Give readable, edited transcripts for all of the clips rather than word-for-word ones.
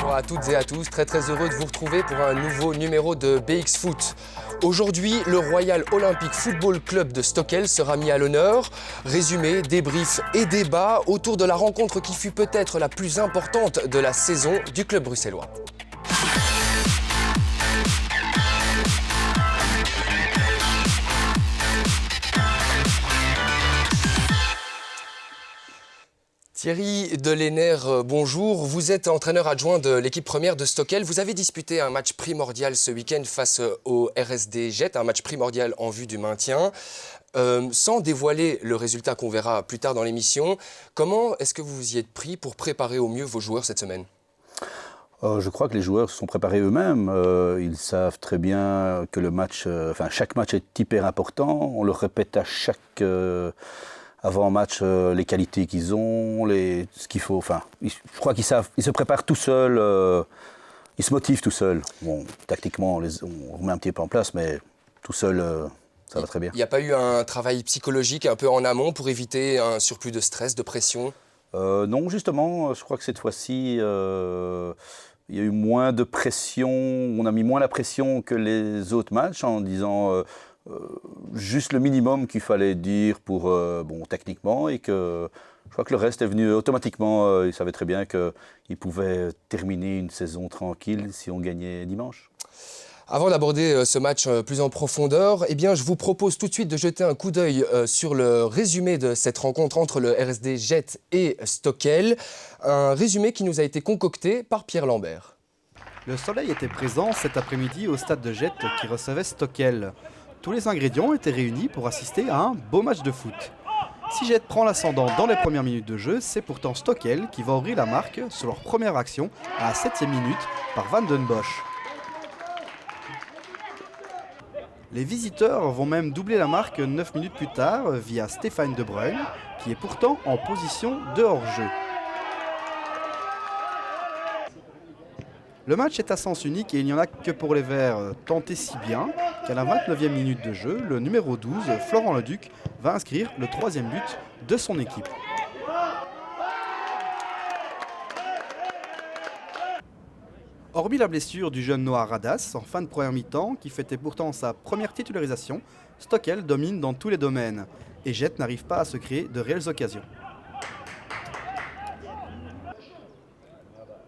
Bonjour à toutes et à tous, très heureux de vous retrouver pour un nouveau numéro de BX Foot. Aujourd'hui, le Royal Olympic Football Club de Stockel sera mis à l'honneur. Résumé, débrief et débat autour de la rencontre qui fut peut-être la plus importante de la saison du club bruxellois. Thierry Delener, bonjour. Vous êtes entraîneur adjoint de l'équipe première de Stockel. Vous avez disputé un match primordial ce week-end face au RSD Jet, un match primordial en vue du maintien. Sans dévoiler le résultat qu'on verra plus tard dans l'émission, comment est-ce que vous vous y êtes pris pour préparer au mieux vos joueurs cette semaine ? Je crois que les joueurs se sont préparés eux-mêmes. Ils savent très bien que chaque match est hyper important. On leur répète à chaque avant-match les qualités qu'ils ont, ce qu'il faut. Je crois qu'ils savent. Ils se préparent tout seuls. Ils se motivent tout seuls. Bon, tactiquement, on remet un petit peu en place, mais tout seul, ça va très bien. Il n'y a pas eu un travail psychologique un peu en amont pour éviter un surplus de stress, de pression ? Non, justement, je crois que cette fois-ci, il y a eu moins de pression. On a mis moins la pression que les autres matchs en disant juste le minimum qu'il fallait dire pour techniquement, et que je crois que le reste est venu automatiquement. Ils savaient très bien qu'ils pouvaient terminer une saison tranquille si on gagnait dimanche. Avant d'aborder ce match plus en profondeur, je vous propose tout de suite de jeter un coup d'œil sur le résumé de cette rencontre entre le RSD Jet et Stockel. Un résumé qui nous a été concocté par Pierre Lambert. Le soleil était présent cet après-midi au stade de Jet qui recevait Stockel. Tous les ingrédients étaient réunis pour assister à un beau match de foot. Si Jet prend l'ascendant dans les premières minutes de jeu, c'est pourtant Stockel qui va ouvrir la marque sur leur première action à la 7e minute par Van den Bosch. Les visiteurs vont même doubler la marque 9 minutes plus tard via Stéphane De Bruyne, qui est pourtant en position de hors-jeu. Le match est à sens unique et il n'y en a que pour les Verts, tant et si bien qu'à la 29e minute de jeu, le numéro 12, Florent Leduc, va inscrire le 3e but de son équipe. Hormis la blessure du jeune Noah Radas en fin de première mi-temps, qui fêtait pourtant sa première titularisation, Stockel domine dans tous les domaines et Jet n'arrive pas à se créer de réelles occasions.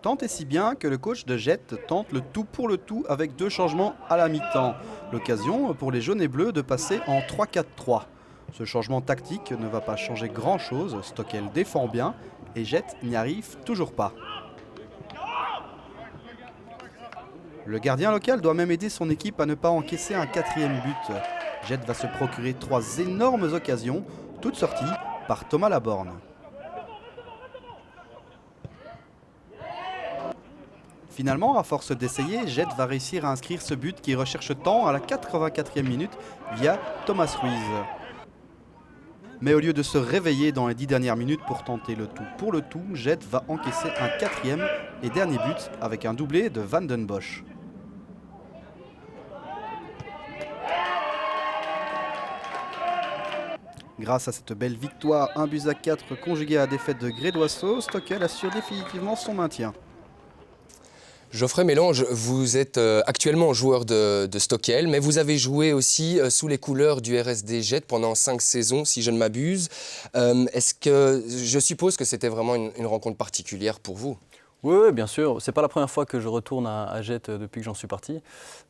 Tant et si bien que le coach de Jet tente le tout pour le tout avec 2 changements à la mi-temps. L'occasion pour les jaunes et bleus de passer en 3-4-3. Ce changement tactique ne va pas changer grand-chose, Stockel défend bien et Jet n'y arrive toujours pas. Le gardien local doit même aider son équipe à ne pas encaisser un 4e but. Jet va se procurer 3 énormes occasions, toutes sorties par Thomas Laborne. Finalement, à force d'essayer, Jet va réussir à inscrire ce but qui recherche tant à la 84e minute via Thomas Ruiz. Mais au lieu de se réveiller dans les 10 dernières minutes pour tenter le tout pour le tout, Jet va encaisser un 4e et dernier but avec un doublé de Van den Bosch. Grâce à cette belle victoire, 1-4 conjuguée à la défaite de Grédoisseau, Stockel assure définitivement son maintien. Geoffrey Mélange, vous êtes actuellement joueur de Stockel, mais vous avez joué aussi sous les couleurs du RSD Jet pendant 5 saisons, si je ne m'abuse. Je suppose que c'était vraiment une rencontre particulière pour vous ? Oui, bien sûr. C'est pas la première fois que je retourne à Jet depuis que j'en suis parti,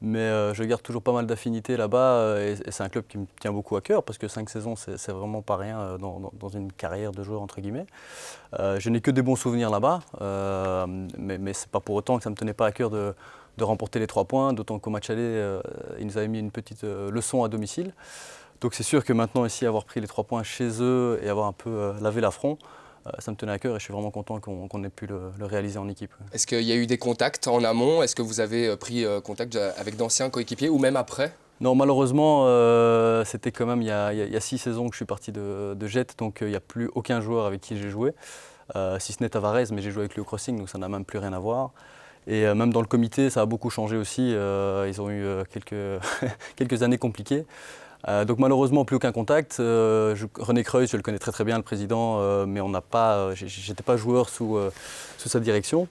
mais je garde toujours pas mal d'affinités là-bas et c'est un club qui me tient beaucoup à cœur parce que 5 saisons, c'est vraiment pas rien dans une carrière de joueur entre guillemets. Je n'ai que des bons souvenirs là-bas, mais c'est pas pour autant que ça me tenait pas à cœur de remporter les 3 points, d'autant qu'au match aller, ils nous avaient mis une petite leçon à domicile. Donc c'est sûr que maintenant ici, avoir pris les 3 points chez eux et avoir un peu lavé l'affront, ça me tenait à cœur et je suis vraiment content qu'on ait pu le réaliser en équipe. Est-ce qu'il y a eu des contacts en amont ? Est-ce que vous avez pris contact avec d'anciens coéquipiers ou même après ? Non, malheureusement, c'était quand même il y a 6 saisons que je suis parti de Jet, donc il n'y a plus aucun joueur avec qui j'ai joué, si ce n'est Tavares, mais j'ai joué avec lui au crossing, donc ça n'a même plus rien à voir. Et même dans le comité, ça a beaucoup changé aussi, ils ont eu quelques années compliquées. Donc malheureusement, plus aucun contact. René Creuil, je le connais très très bien, le président, mais j'étais pas joueur sous sa direction.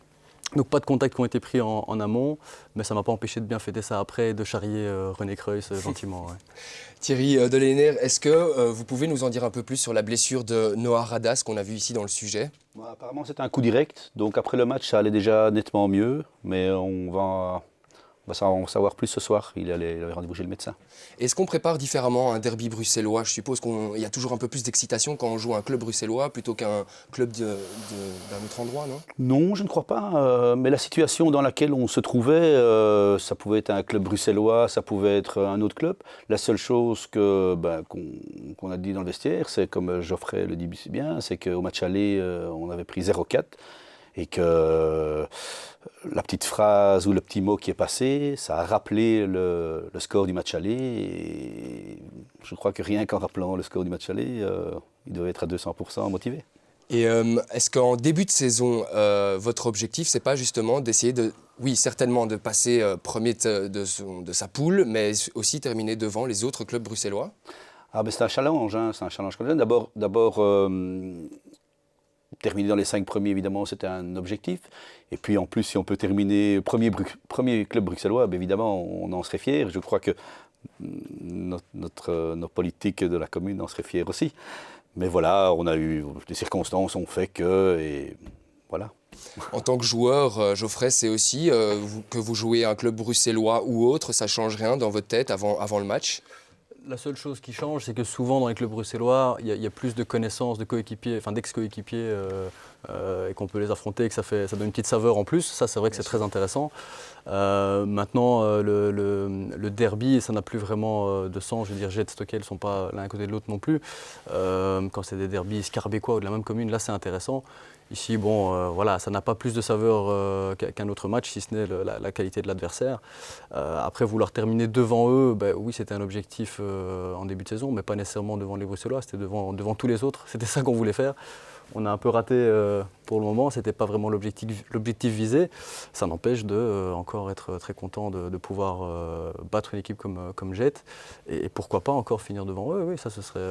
Donc pas de contacts qui ont été pris en amont, mais ça ne m'a pas empêché de bien fêter ça après et de charrier René Cruyff gentiment. Ouais. Thierry Delainer, est-ce que vous pouvez nous en dire un peu plus sur la blessure de Noah Radas qu'on a vu ici dans le sujet? Apparemment, c'était un coup direct. Donc après le match, ça allait déjà nettement mieux. Mais on va en savoir plus ce soir. Il avait rendez-vous chez le médecin. Est-ce qu'on prépare différemment un derby bruxellois? Je suppose qu'il y a toujours un peu plus d'excitation quand on joue un club bruxellois plutôt qu'un club d'un autre endroit, non? Non, je ne crois pas. Mais la situation dans laquelle on se trouvait, ça pouvait être un club bruxellois, ça pouvait être un autre club. La seule chose qu'on a dit dans le vestiaire, c'est comme Geoffrey le dit si bien, c'est qu'au match aller, on avait pris 0-4. Et que la petite phrase ou le petit mot qui est passé, ça a rappelé le score du match aller. Et je crois que rien qu'en rappelant le score du match aller, il devait être à 200% motivé. Et est-ce qu'en début de saison, votre objectif, c'est pas justement d'essayer oui, certainement de passer premier de sa poule, mais aussi terminer devant les autres clubs bruxellois? C'est un challenge, c'est un challenge. D'abord, terminer dans les 5 premiers, évidemment, c'était un objectif. Et puis, en plus, si on peut terminer premier club bruxellois, évidemment, on en serait fiers. Je crois que nos politiques de la commune en seraient fiers aussi. Mais voilà, on a eu des circonstances, on fait que, et voilà. En tant que joueur, Geoffrey, c'est aussi que vous jouez à un club bruxellois ou autre, ça ne change rien dans votre tête avant le match? La seule chose qui change, c'est que souvent dans les clubs bruxellois, il y a plus de connaissances de coéquipiers, enfin d'ex-coéquipiers, et qu'on peut les affronter et que ça donne une petite saveur en plus. Ça, c'est vrai que c'est très intéressant. Maintenant, le derby, ça n'a plus vraiment de sens. Je veux dire, Jet, Stockel ne sont pas l'un à côté de l'autre non plus. Quand c'est des derbys scarbécois ou de la même commune, là, c'est intéressant. Ici, voilà, ça n'a pas plus de saveur qu'un autre match, si ce n'est la qualité de l'adversaire. Après, vouloir terminer devant eux, oui, c'était un objectif en début de saison, mais pas nécessairement devant les Bruxellois, c'était devant tous les autres. C'était ça qu'on voulait faire. On a un peu raté pour le moment, ce n'était pas vraiment l'objectif visé. Ça n'empêche de encore être très content de pouvoir battre une équipe comme Jet. Et pourquoi pas encore finir devant eux. Oui, ça, ce serait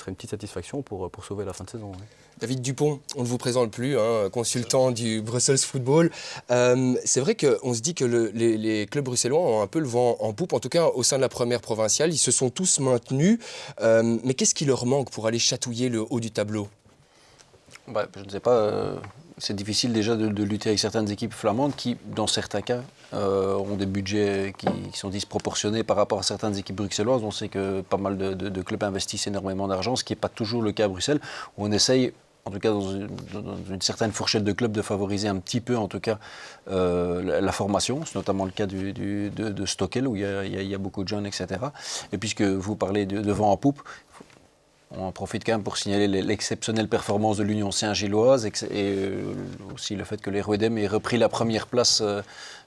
une petite satisfaction pour sauver la fin de saison. Oui. David Dupont, on ne vous présente plus, consultant du Brussels Football. C'est vrai qu'on se dit que les clubs bruxellois ont un peu le vent en poupe, en tout cas au sein de la première provinciale. Ils se sont tous maintenus. Mais qu'est-ce qui leur manque pour aller chatouiller le haut du tableau? Je ne sais pas, c'est difficile déjà de lutter avec certaines équipes flamandes qui, dans certains cas, ont des budgets qui sont disproportionnés par rapport à certaines équipes bruxelloises. On sait que pas mal de clubs investissent énormément d'argent, ce qui n'est pas toujours le cas à Bruxelles, où on essaye, en tout cas dans une certaine fourchette de clubs, de favoriser un petit peu, en tout cas, la formation. C'est notamment le cas de Stockel, où il y a beaucoup de jeunes, etc. Et puisque vous parlez de vent en poupe, on en profite quand même pour signaler l'exceptionnelle performance de l'Union Saint-Gilloise et aussi le fait que les Rouedem aient repris la première place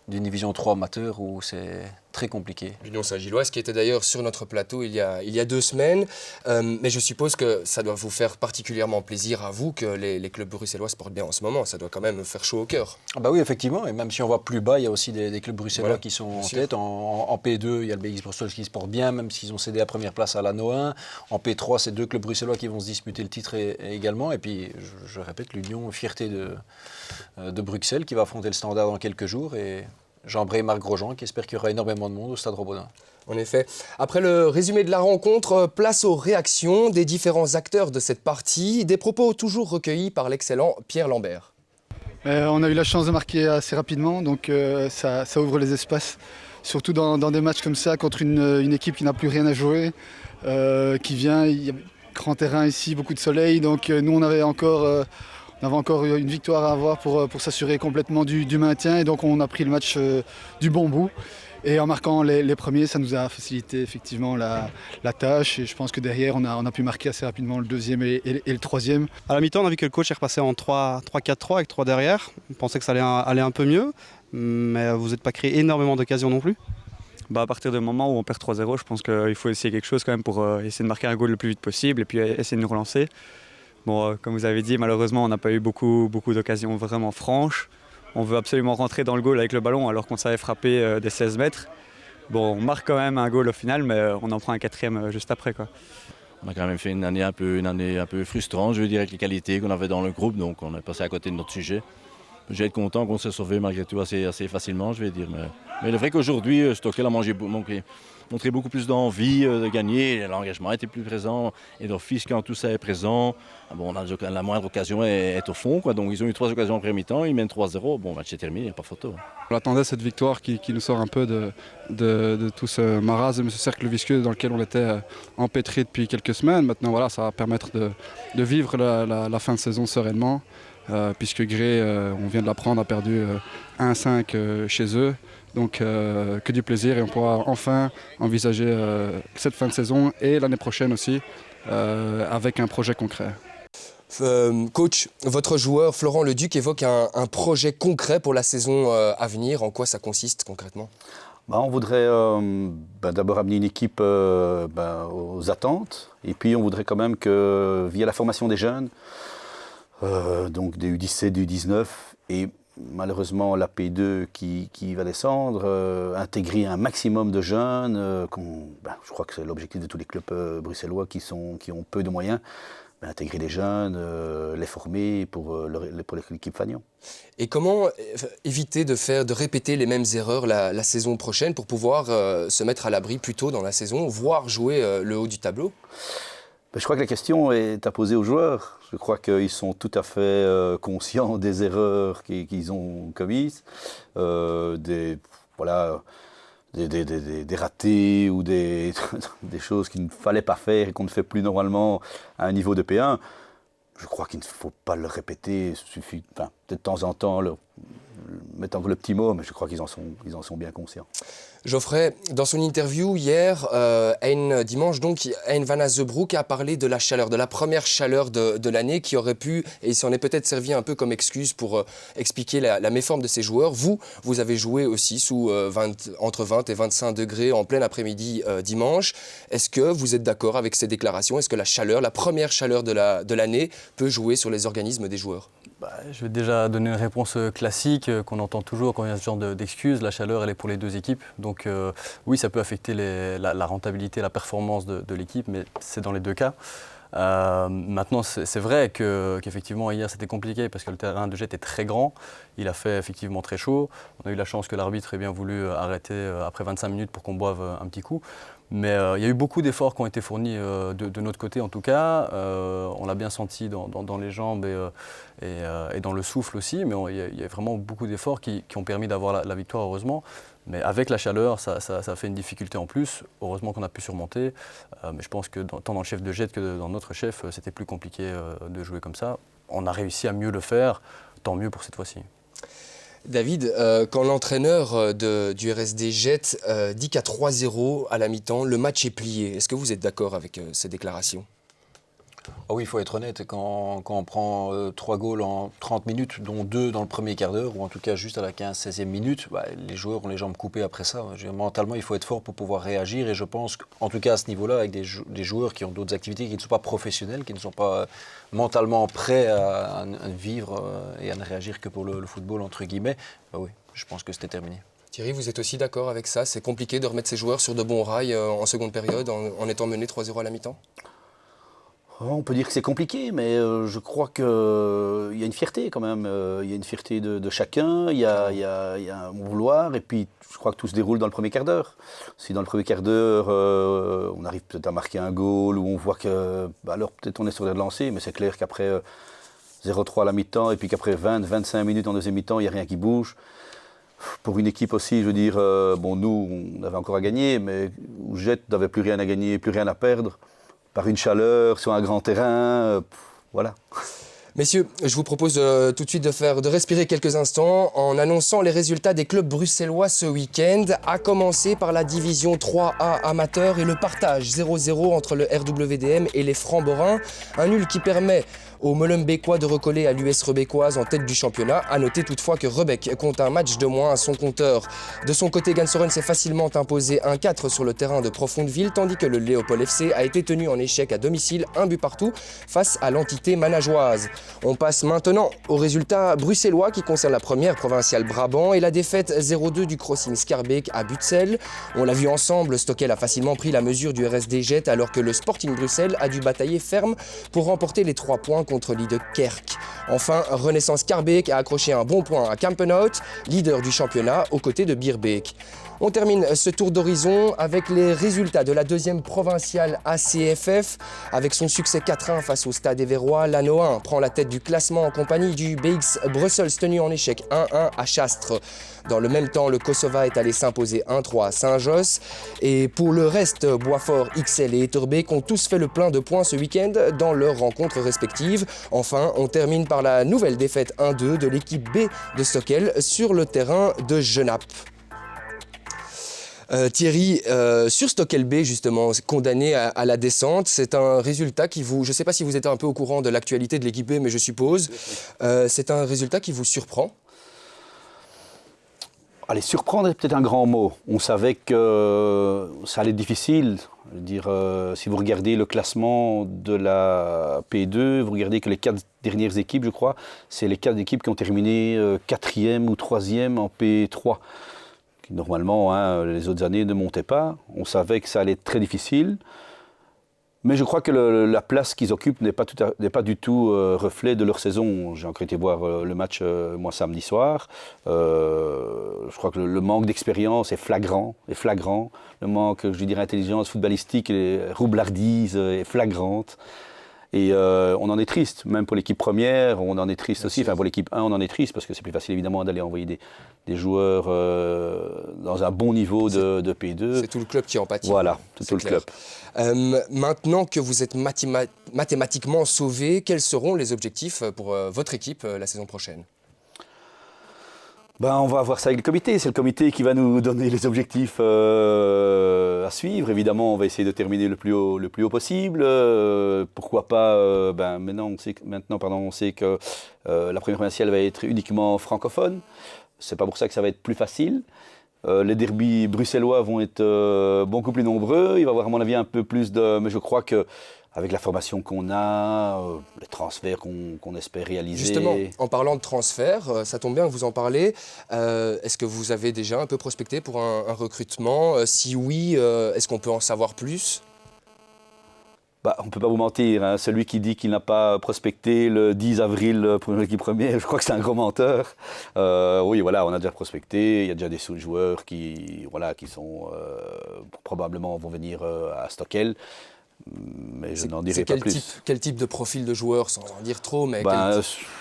d'une division 3 amateur où c'est très compliqué. L'Union Saint-Gilloise qui était d'ailleurs sur notre plateau il y a 2 semaines. Mais je suppose que ça doit vous faire particulièrement plaisir à vous que les clubs bruxellois se portent bien en ce moment. Ça doit quand même faire chaud au cœur. Oui, effectivement. Et même si on va plus bas, il y a aussi des clubs bruxellois qui sont en tête. En P2, il y a le BX Bruxelles qui se porte bien, même s'ils ont cédé la première place à l'Anno 1. En P3, c'est 2 clubs bruxellois qui vont se disputer le titre également. Et puis, je répète, l'Union, fierté de Bruxelles, qui va affronter le Standard dans quelques jours. Et Jean-Bray et Marc Grosjean qui espèrent qu'il y aura énormément de monde au Stade Robonin. En effet. Après le résumé de la rencontre, place aux réactions des différents acteurs de cette partie. Des propos toujours recueillis par l'excellent Pierre Lambert. On a eu la chance de marquer assez rapidement, donc ça ouvre les espaces. Surtout dans des matchs comme ça, contre une équipe qui n'a plus rien à jouer, qui vient, il y a grand terrain ici, beaucoup de soleil. Donc nous, on avait encore une victoire à avoir pour s'assurer complètement du maintien. Et donc on a pris le match du bon bout. Et en marquant les premiers, ça nous a facilité effectivement la tâche. Et je pense que derrière, on a pu marquer assez rapidement le deuxième et le troisième. À la mi-temps, on a vu que le coach est repassé en 3-4-3 avec 3 derrière. On pensait que ça allait aller un peu mieux. Mais vous n'êtes pas créé énormément d'occasions non plus? À partir du moment où on perd 3-0, je pense qu'il faut essayer quelque chose quand même pour essayer de marquer un goal le plus vite possible et puis essayer de nous relancer. Comme vous avez dit, malheureusement, on n'a pas eu beaucoup d'occasions vraiment franches. On veut absolument rentrer dans le goal avec le ballon alors qu'on savait frapper des 16 mètres. On marque quand même un goal au final, mais on en prend un 4e juste après, quoi. On a quand même fait une année un peu frustrante, je veux dire, avec les qualités qu'on avait dans le groupe, donc on est passé à côté de notre sujet. je vais être content qu'on s'est sauvé malgré tout assez facilement, je vais dire. Mais il est vrai qu'aujourd'hui, Stockel a montré beaucoup plus d'envie de gagner. L'engagement était plus présent. Et d'office, quand tout ça est présent, bon, la moindre occasion est au fond, quoi. Donc ils ont eu 3 occasions en premier mi-temps, ils mènent 3-0. Bon, le match est terminé, il n'y a pas photo. On attendait cette victoire qui nous sort un peu de tout ce marasme, ce cercle vicieux dans lequel on était empêtré depuis quelques semaines. Maintenant, voilà, ça va permettre de vivre la fin de saison sereinement. Puisque Gré, on vient de l'apprendre, a perdu 1-5 chez eux. Donc que du plaisir et on pourra enfin envisager cette fin de saison et l'année prochaine aussi avec un projet concret. Coach, votre joueur Florent Leduc évoque un projet concret pour la saison à venir. En quoi ça consiste concrètement ? On voudrait d'abord amener une équipe aux attentes et puis on voudrait quand même que via la formation des jeunes, donc des U17, du U19 et malheureusement la P2 qui va descendre, intégrer un maximum de jeunes, je crois que c'est l'objectif de tous les clubs bruxellois qui ont peu de moyens, intégrer les jeunes, les former pour l'équipe Fagnon. Et comment éviter de répéter les mêmes erreurs la saison prochaine pour pouvoir se mettre à l'abri plus tôt dans la saison, voire jouer le haut du tableau ? Je crois que la question est à poser aux joueurs. Je crois qu'ils sont tout à fait conscients des erreurs qu'ils ont commises, des ratés ou des choses qu'il ne fallait pas faire et qu'on ne fait plus normalement à un niveau de P1. Je crois qu'il ne faut pas le répéter. Il suffit, peut-être de temps en temps, mettre encore le petit mot, mais je crois qu'ils en sont bien conscients. Geoffrey, dans son interview hier, dimanche, donc, Hein Van Azebroek a parlé de la chaleur, de la première chaleur de l'année qui aurait pu, et il s'en est peut-être servi un peu comme excuse pour expliquer la méforme de ses joueurs. Vous avez joué aussi entre 20 et 25 degrés en plein après-midi dimanche. Est-ce que vous êtes d'accord avec ces déclarations ? Est-ce que la chaleur, la première chaleur de l'année peut jouer sur les organismes des joueurs ? Je vais déjà donner une réponse classique qu'on entend toujours quand il y a ce genre d'excuses. La chaleur, elle est pour les deux équipes. Donc oui, ça peut affecter la rentabilité, la performance de l'équipe, mais c'est dans les deux cas. Maintenant, c'est vrai qu'effectivement, hier, c'était compliqué parce que le terrain de jet est très grand. Il a fait effectivement très chaud. On a eu la chance que l'arbitre ait bien voulu arrêter après 25 minutes pour qu'on boive un petit coup. Mais il y a eu beaucoup d'efforts qui ont été fournis de notre côté en tout cas. On l'a bien senti dans les jambes et dans le souffle aussi. Mais il y a vraiment beaucoup d'efforts qui ont permis d'avoir la victoire heureusement. Mais avec la chaleur, ça fait une difficulté en plus. Heureusement qu'on a pu surmonter. Mais je pense que tant dans le chef de jet que dans notre chef, c'était plus compliqué de jouer comme ça. On a réussi à mieux le faire. Tant mieux pour cette fois-ci. David, quand l'entraîneur du RSD Jet dit qu'à 3-0 à la mi-temps, le match est plié, est-ce que vous êtes d'accord avec ces déclarations ? Ah oui, il faut être honnête, quand on prend 3 goals en 30 minutes, dont 2 dans le premier quart d'heure, ou en tout cas juste à la 15-16e minute, les joueurs ont les jambes coupées après ça. Mentalement, il faut être fort pour pouvoir réagir, et je pense qu'en tout cas à ce niveau-là, avec des joueurs qui ont d'autres activités, qui ne sont pas professionnels, qui ne sont pas mentalement prêts à vivre et à ne réagir que pour le football, entre guillemets, oui, je pense que c'était terminé. Thierry, vous êtes aussi d'accord avec ça ? C'est compliqué de remettre ses joueurs sur de bons rails en seconde période en étant mené 3-0 à la mi-temps ? On peut dire que c'est compliqué, mais je crois qu'il y a une fierté quand même. Il y a une fierté de chacun, il y a un vouloir, et puis je crois que tout se déroule dans le premier quart d'heure. Si dans le premier quart d'heure, on arrive peut-être à marquer un goal, ou on voit que, alors peut-être on est sur le lancer, mais c'est clair qu'après 0-3 à la mi-temps, et puis qu'après 20-25 minutes en deuxième mi-temps, il n'y a rien qui bouge. Pour une équipe aussi, je veux dire, nous, on avait encore à gagner, mais Jet n'avait plus rien à gagner, plus rien à perdre. Par une chaleur, sur un grand terrain, voilà. Messieurs, je vous propose tout de suite de respirer quelques instants en annonçant les résultats des clubs bruxellois ce week-end, à commencer par la division 3A amateur et le partage 0-0 entre le RWDM et les Francs-Borins. Un nul qui permet aux Molenbeekois de recoller à l'US Rebecquoise en tête du championnat. A noter toutefois que Rebec compte un match de moins à son compteur. De son côté, Gansoren s'est facilement imposé 1-4 sur le terrain de Profondeville, tandis que le Léopold FC a été tenu en échec à domicile, 1 but partout, face à l'entité manageoise. On passe maintenant aux résultats bruxellois qui concernent la première provinciale Brabant et la défaite 0-2 du Crossing Schaerbeek à Butzel. On l'a vu ensemble, Stockel a facilement pris la mesure du RSD Jet alors que le Sporting Bruxelles a dû batailler ferme pour remporter les 3 points contre leader Kerk. Enfin, Renaissance Schaerbeek a accroché un bon point à Kampenhout, leader du championnat, aux côtés de Beerbeek. On termine ce tour d'horizon avec les résultats de la deuxième provinciale ACFF. Avec son succès 4-1 face au Stade Éverrois, l'Annoin prend la tête du classement en compagnie du BX Brussels tenu en échec 1-1 à Chastres. Dans le même temps, le Kosova est allé s'imposer 1-3 à Saint-Josse. Et pour le reste, Boisfort, XL et Etterbeek ont tous fait le plein de points ce week-end dans leurs rencontres respectives. Enfin, on termine par la nouvelle défaite 1-2 de l'équipe B de Stockel sur le terrain de Genappe. Thierry, sur Stockel B justement, condamné à la descente, c'est un résultat qui vous... Je ne sais pas si vous êtes un peu au courant de l'actualité de l'équipe B, mais je suppose. C'est un résultat qui vous surprend? Allez, surprendre est peut-être un grand mot. On savait que ça allait être difficile. Je veux dire, si vous regardez le classement de la P2, vous regardez que les 4 dernières équipes, je crois, c'est les 4 équipes qui ont terminé 4e ou 3e en P3. Normalement, hein, les autres années ne montaient pas. On savait que ça allait être très difficile. Mais je crois que la place qu'ils occupent n'est pas du tout reflet de leur saison. J'ai encore été voir le match, moi, samedi soir. Je crois que le manque d'expérience est flagrant. Le manque, je dirais, d'intelligence footballistique et roublardise est flagrante. Et on en est triste, même pour l'équipe première, on en est triste aussi. Enfin, pour l'équipe 1, on en est triste parce que c'est plus facile évidemment d'aller envoyer des joueurs dans un bon niveau de P2. C'est tout le club qui en pâtit. Voilà, tout le club. Maintenant que vous êtes mathématiquement sauvé, quels seront les objectifs pour votre équipe la saison prochaine? On va voir ça avec le comité. C'est le comité qui va nous donner les objectifs à suivre. Évidemment, on va essayer de terminer le plus haut possible. Pourquoi pas maintenant, on sait que la première provinciale va être uniquement francophone. C'est pas pour ça que ça va être plus facile. Les derbys bruxellois vont être beaucoup plus nombreux. Il va y avoir, à mon avis, un peu plus de... Mais je crois que avec la formation qu'on a, les transferts qu'on espère réaliser... Justement, en parlant de transferts, ça tombe bien que vous en parlez. Est-ce que vous avez déjà un peu prospecté pour un recrutement? Si oui, est-ce qu'on peut en savoir plus? On ne peut pas vous mentir, hein. Celui qui dit qu'il n'a pas prospecté le 10 avril pour l'équipe première, je crois que c'est un gros menteur. Oui, voilà, on a déjà prospecté, il y a déjà des sous-joueurs qui sont probablement vont venir à Stockel. Mais je n'en dirai pas plus. Quel type de profil de joueur, sans en dire trop, mais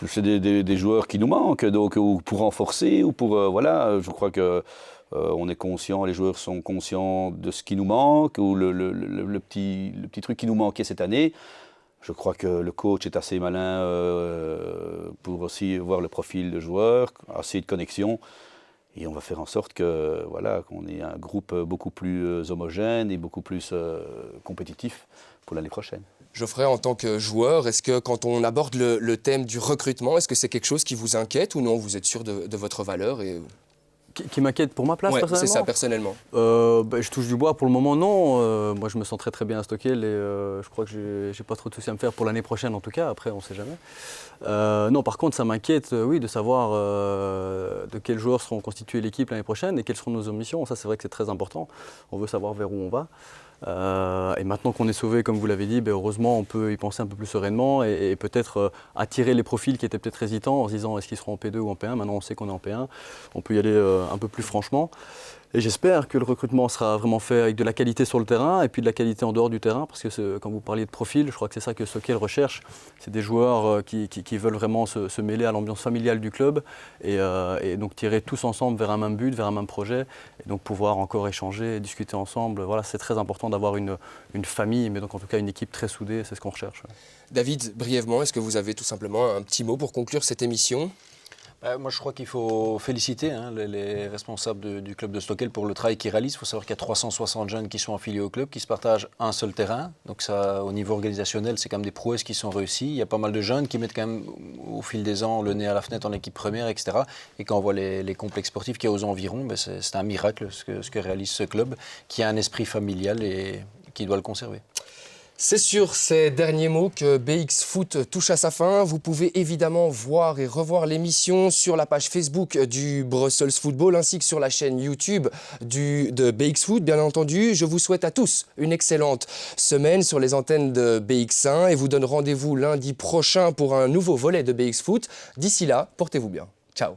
c'est des joueurs qui nous manquent, donc ou pour renforcer ou pour je crois que on est conscient, les joueurs sont conscients de ce qui nous manque ou le petit truc qui nous manquait cette année. Je crois que le coach est assez malin pour aussi voir le profil de joueurs, assez de connexion. Et on va faire en sorte qu'on ait un groupe beaucoup plus homogène et beaucoup plus compétitif pour l'année prochaine. Geoffrey, en tant que joueur, est-ce que quand on aborde le thème du recrutement, est-ce que c'est quelque chose qui vous inquiète ou non? Vous êtes sûr de votre valeur Qui m'inquiète pour ma place, personnellement? C'est ça, personnellement. Je touche du bois pour le moment, non. Moi, je me sens très bien à Stockel et je crois que j'ai pas trop de soucis à me faire pour l'année prochaine, en tout cas. Après, on ne sait jamais. Non, par contre, ça m'inquiète, oui, de savoir de quels joueurs seront constitués l'équipe l'année prochaine et quelles seront nos ambitions. Ça, c'est vrai que c'est très important. On veut savoir vers où on va. Et maintenant qu'on est sauvé, comme vous l'avez dit, heureusement, on peut y penser un peu plus sereinement et peut-être attirer les profils qui étaient peut-être hésitants en se disant est-ce qu'ils seront en P2 ou en P1. Maintenant, on sait qu'on est en P1. On peut y aller un peu plus franchement. Et j'espère que le recrutement sera vraiment fait avec de la qualité sur le terrain et puis de la qualité en dehors du terrain, parce que quand vous parliez de profil, je crois que c'est ça que Stockel recherche. C'est des joueurs qui veulent vraiment se mêler à l'ambiance familiale du club et donc tirer tous ensemble vers un même but, vers un même projet, et donc pouvoir encore échanger et discuter ensemble. Voilà, c'est très important d'avoir une famille, mais donc en tout cas une équipe très soudée, c'est ce qu'on recherche. David, brièvement, est-ce que vous avez tout simplement un petit mot pour conclure cette émission ? Moi, je crois qu'il faut féliciter les responsables du club de Stockel pour le travail qu'ils réalisent. Il faut savoir qu'il y a 360 jeunes qui sont affiliés au club, qui se partagent un seul terrain. Donc ça, au niveau organisationnel, c'est quand même des prouesses qui sont réussies. Il y a pas mal de jeunes qui mettent quand même, au fil des ans, le nez à la fenêtre en équipe première, etc. Et quand on voit les complexes sportifs qu'il y a aux environs, c'est un miracle ce que réalise ce club, qui a un esprit familial et qui doit le conserver. C'est sur ces derniers mots que BX Foot touche à sa fin. Vous pouvez évidemment voir et revoir l'émission sur la page Facebook du Brussels Football ainsi que sur la chaîne YouTube de BX Foot, bien entendu. Je vous souhaite à tous une excellente semaine sur les antennes de BX1 et vous donne rendez-vous lundi prochain pour un nouveau volet de BX Foot. D'ici là, portez-vous bien. Ciao.